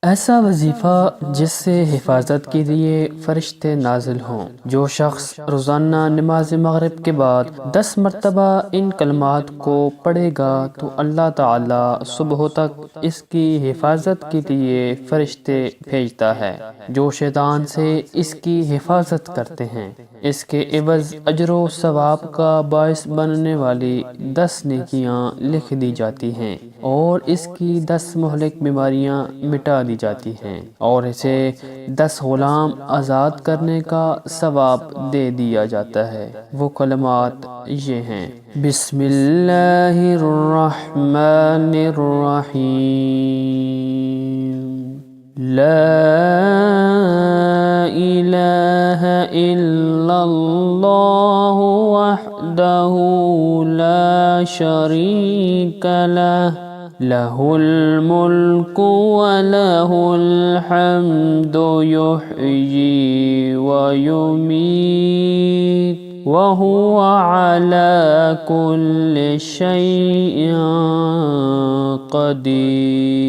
ایسا وظیفہ جس سے حفاظت کے لیے فرشتے نازل ہوں۔ جو شخص روزانہ نماز مغرب کے بعد 10 مرتبہ ان کلمات کو پڑھے گا تو اللہ تعالی صبح تک اس کی حفاظت کے لیے فرشتے بھیجتا ہے جو شیطان سے اس کی حفاظت کرتے ہیں۔ اس کے عوض اجر و ثواب کا باعث بننے والی 10 نیکیاں لکھ دی جاتی ہیں اور اس کی 10 مہلک بیماریاں مٹا دی جاتی ہیں اور اسے 10 غلام آزاد کرنے کا ثواب دے دیا جاتا ہے۔ وہ کلمات یہ ہیں: بسم اللہ الرحمن الرحیم، لا الہ الا اللہ وحدہ لا شریک لہ، لہ الملک ولہ الحمد یحیی ویمیت وہو علی کل شیء قدیر۔